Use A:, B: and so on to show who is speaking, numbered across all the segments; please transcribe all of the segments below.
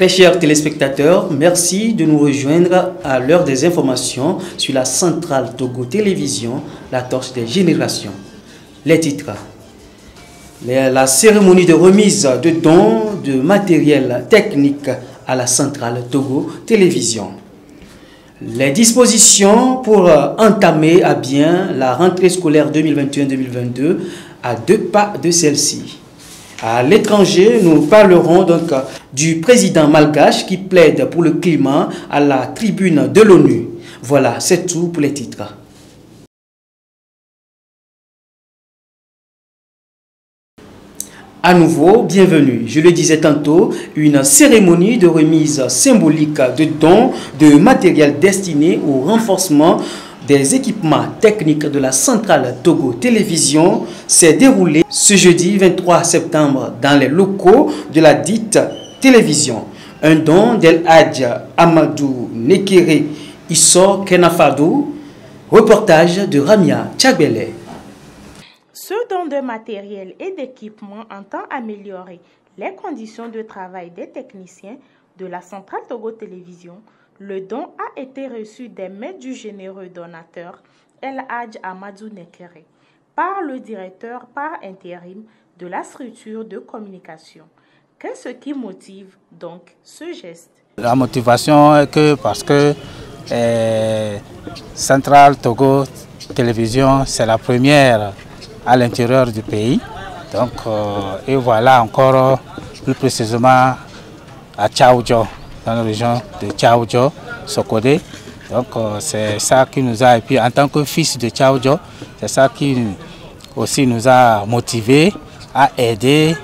A: Très chers téléspectateurs, merci de nous rejoindre à l'heure des informations sur la centrale Togo Télévision, la torche des générations. Les titres. La cérémonie de remise de dons de matériel technique à la centrale Togo Télévision. Les dispositions pour entamer à bien la rentrée scolaire 2021-2022 à 2 pas de celle-ci. À l'étranger, nous parlerons donc du président malgache qui plaide pour le climat à la tribune de l'ONU. Voilà, c'est tout pour les titres. À nouveau, bienvenue. Je le disais tantôt, une cérémonie de remise symbolique de dons de matériel destiné au renforcement des équipements techniques de la centrale Togo Télévision s'est déroulée ce jeudi 23 septembre dans les locaux de la dite télévision. Un don d'El Hadj Amadou Nekere Isso Kenafadou, reportage de Ramia Tchagbele.
B: Ce don de matériel et d'équipement entend améliorer les conditions de travail des techniciens de la centrale Togo Télévision. Le don a été reçu des mains du généreux donateur El Hadj Amadou Nekere par le directeur par intérim de la structure de communication. Qu'est-ce qui motive donc ce geste?
C: La motivation est que parce que Centrale Togo Télévision, c'est la première à l'intérieur du pays. Donc, et voilà encore plus précisément à Tchaoudjo, dans la région de Tchaoudjo, Sokodé. Donc c'est ça qui nous a, et puis en tant que fils de Tchaoudjo, c'est ça qui aussi nous a motivés à aider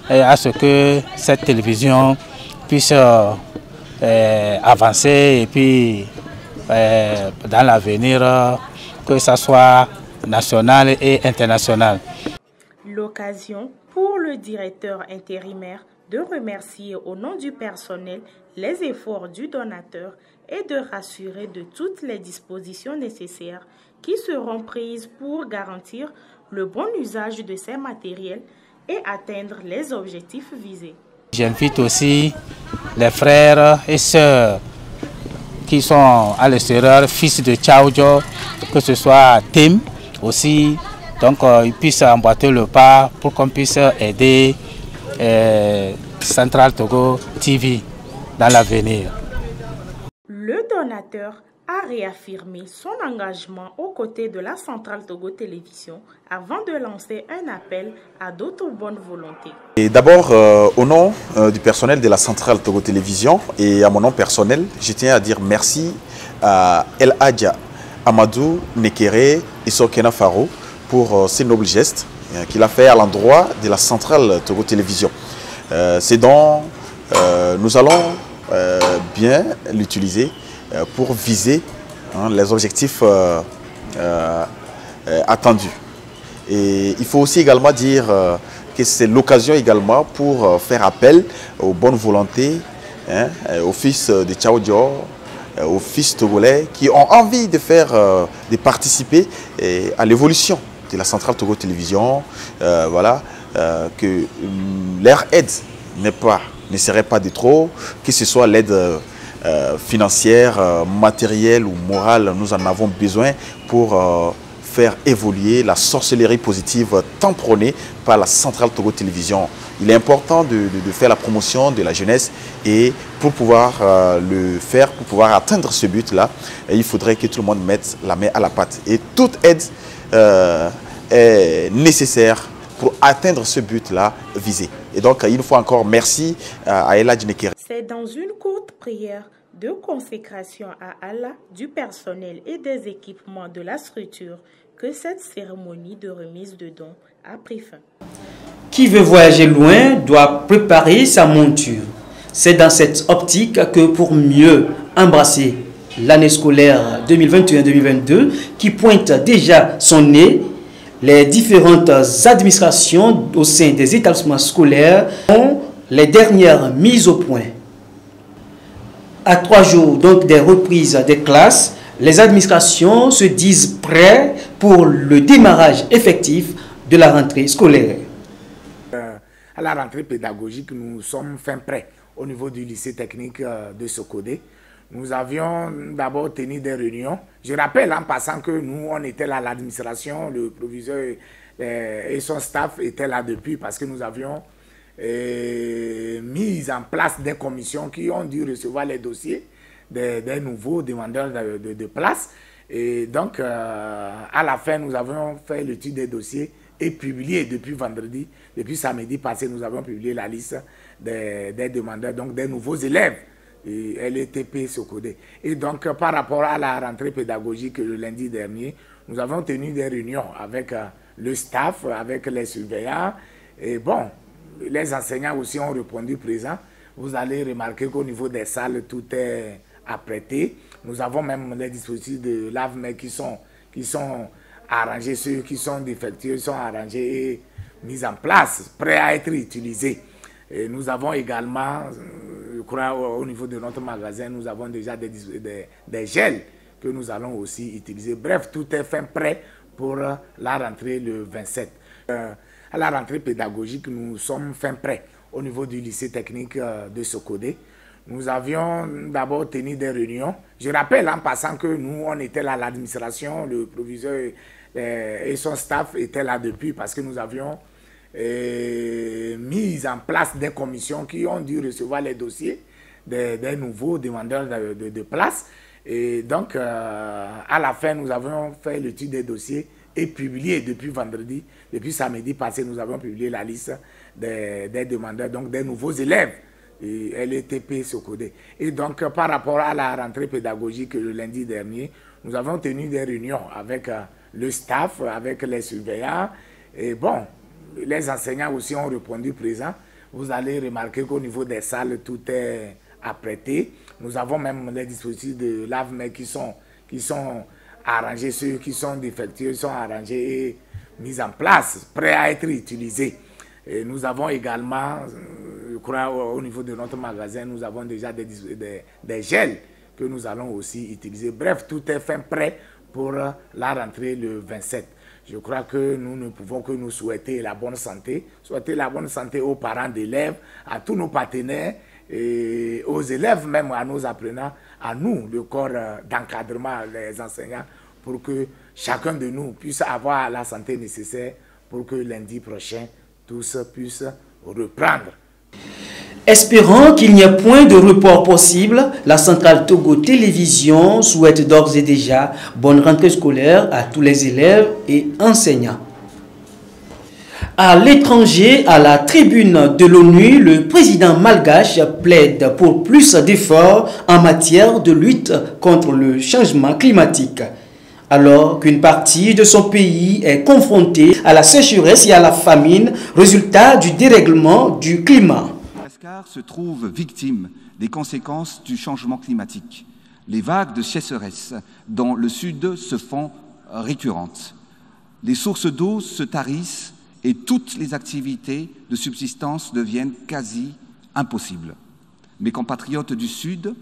C: et à ce que cette télévision puisse avancer et puis dans l'avenir que ça soit national et international.
B: L'occasion pour le directeur intérimaire de remercier au nom du personnel les efforts du donateur et de rassurer de toutes les dispositions nécessaires qui seront prises pour garantir le bon usage de ces matériels et atteindre les objectifs visés.
C: J'invite aussi les frères et sœurs qui sont à l'extérieur, fils de Tchaoudjo, que ce soit Tim aussi, donc ils puissent emboîter le pas pour qu'on puisse aider Centrale Togo TV dans l'avenir.
B: Le donateur a réaffirmé son engagement aux côtés de la Centrale Togo Télévision avant de lancer un appel à d'autres bonnes volontés.
D: Et d'abord, au nom du personnel de la Centrale Togo Télévision et à mon nom personnel, je tiens à dire merci à El Hadj Amadou Nekere Isso Kenafadou pour ces nobles gestes qu'il a fait à l'endroit de la Centrale Togo Télévision. C'est donc nous allons bien l'utiliser pour viser les objectifs attendus. Et il faut aussi également dire que c'est l'occasion également pour faire appel aux bonnes volontés, aux fils de Tchaoudjo, aux fils togolais qui ont envie de participer à l'évolution de la Centrale Togo Télévision. Voilà, que leur aide ne serait pas de trop, que ce soit l'aide financière, matérielle ou morale, nous en avons besoin pour faire évoluer la sorcellerie positive tant prônée par la Centrale Togo Télévision. Il est important de faire la promotion de la jeunesse et pour pouvoir le faire, pour pouvoir atteindre ce but-là, il faudrait que tout le monde mette la main à la pâte. Et toute aide est nécessaire pour atteindre ce but-là visé. Et donc, une fois encore, merci à El Hadj Nekere.
B: C'est dans une courte prière de consécration à Allah, du personnel et des équipements de la structure que cette cérémonie de remise de dons a pris fin.
A: Qui veut voyager loin doit préparer sa monture. C'est dans cette optique que pour mieux embrasser l'année scolaire 2021-2022 qui pointe déjà son nez, les différentes administrations au sein des établissements scolaires ont les dernières mises au point. À 3 jours donc des reprises des classes, les administrations se disent prêtes pour le démarrage effectif de la rentrée scolaire.
E: À la rentrée pédagogique, nous sommes fin prêts. au niveau du lycée technique de Sokodé. Nous avions d'abord tenu des réunions. Je rappelle en passant que nous, on était là à l'administration, le proviseur et son staff étaient là depuis parce que nous avions mis en place des commissions qui ont dû recevoir les dossiers des nouveaux demandeurs de place. Et donc, à la fin, nous avons fait l'étude des dossiers et publié depuis vendredi, depuis samedi passé, nous avons publié la liste des demandeurs, donc des nouveaux élèves. Et LETP Sokodé. Et donc, par rapport à la rentrée pédagogique le lundi dernier, nous avons tenu des réunions avec le staff, avec les surveillants. Et bon, les enseignants aussi ont répondu présent. Vous allez remarquer qu'au niveau des salles, tout est apprêté. Nous avons même les dispositifs de lave-mains qui sont arrangés. Ceux qui sont défectueux sont arrangés et mis en place, prêts à être utilisés. Et nous avons également, je crois, au niveau de notre magasin, nous avons déjà des gels que nous allons aussi utiliser. Bref, tout est fin prêt pour la rentrée le 27. À la rentrée pédagogique, nous sommes fin prêts au niveau du lycée technique de Sokodé. Nous avions d'abord tenu des réunions. Je rappelle en passant que nous, on était là à l'administration, le proviseur et son staff étaient là depuis parce que nous avions mis en place des commissions qui ont dû recevoir les dossiers des nouveaux demandeurs de place. Et donc, à la fin, nous avons fait l'étude des dossiers et publié depuis vendredi, depuis samedi passé, nous avons publié la liste des demandeurs, donc des nouveaux élèves. Et LETP Sokodé. Et donc, par rapport à la rentrée pédagogique le lundi dernier, nous avons tenu des réunions avec le staff, avec les surveillants. Et bon, les enseignants aussi ont répondu présent. Vous allez remarquer qu'au niveau des salles, tout est apprêté. Nous avons même les dispositifs de lave-mains qui sont arrangés. Ceux qui sont défectueux sont arrangés et mis en place, prêts à être utilisés. Et nous avons également, je crois, au niveau de notre magasin, nous avons déjà des gels que nous allons aussi utiliser. Bref, tout est fin prêt pour la rentrée le 27. Je crois que nous ne pouvons que nous souhaiter la bonne santé aux parents d'élèves, à tous nos partenaires, et aux élèves même, à nos apprenants, à nous, le corps d'encadrement, les enseignants, pour que chacun de nous puisse avoir la santé nécessaire pour que lundi prochain, tous puissent reprendre.
A: Espérant qu'il n'y ait point de report possible, la centrale Togo Télévision souhaite d'ores et déjà bonne rentrée scolaire à tous les élèves et enseignants. À l'étranger, à la tribune de l'ONU, le président malgache plaide pour plus d'efforts en matière de lutte contre le changement climatique. Alors qu'une partie de son pays est confrontée à la sécheresse et à la famine, résultat du dérèglement du climat.
F: Madagascar se trouve victime des conséquences du changement climatique. Les vagues de sécheresse dans le sud se font récurrentes. Les sources d'eau se tarissent et toutes les activités de subsistance deviennent quasi impossibles. Mes compatriotes du Sud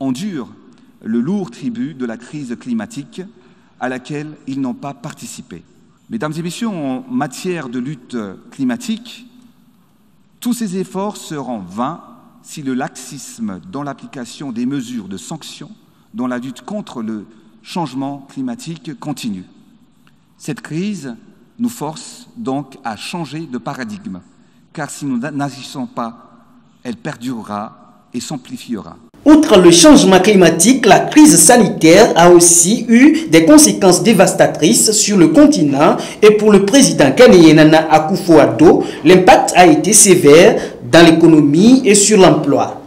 F: endurent le lourd tribut de la crise climatique à laquelle ils n'ont pas participé. Mesdames et messieurs, en matière de lutte climatique, tous ces efforts seront vains si le laxisme dans l'application des mesures de sanctions dans la lutte contre le changement climatique continue. Cette crise nous force donc à changer de paradigme, car si nous n'agissons pas, elle perdurera et s'amplifiera.
A: Outre le changement climatique, la crise sanitaire a aussi eu des conséquences dévastatrices sur le continent et pour le président ghanéen Nana Akufo-Addo, l'impact a été sévère dans l'économie et sur l'emploi.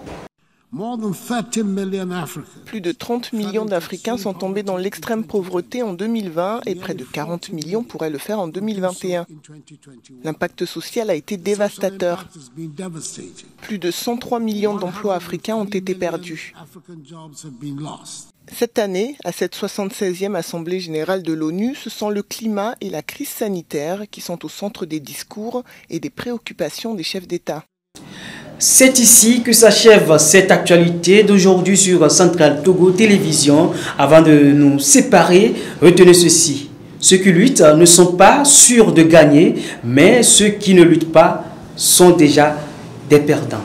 G: Plus de 30 millions d'Africains sont tombés dans l'extrême pauvreté en 2020 et près de 40 millions pourraient le faire en 2021. L'impact social a été dévastateur. Plus de 103 millions d'emplois africains ont été perdus. Cette année, à cette 76e Assemblée générale de l'ONU, ce sont le climat et la crise sanitaire qui sont au centre des discours et des préoccupations des chefs d'État.
A: C'est ici que s'achève cette actualité d'aujourd'hui sur Centrale Togo Télévision. Avant de nous séparer, retenez ceci. Ceux qui luttent ne sont pas sûrs de gagner, mais ceux qui ne luttent pas sont déjà des perdants.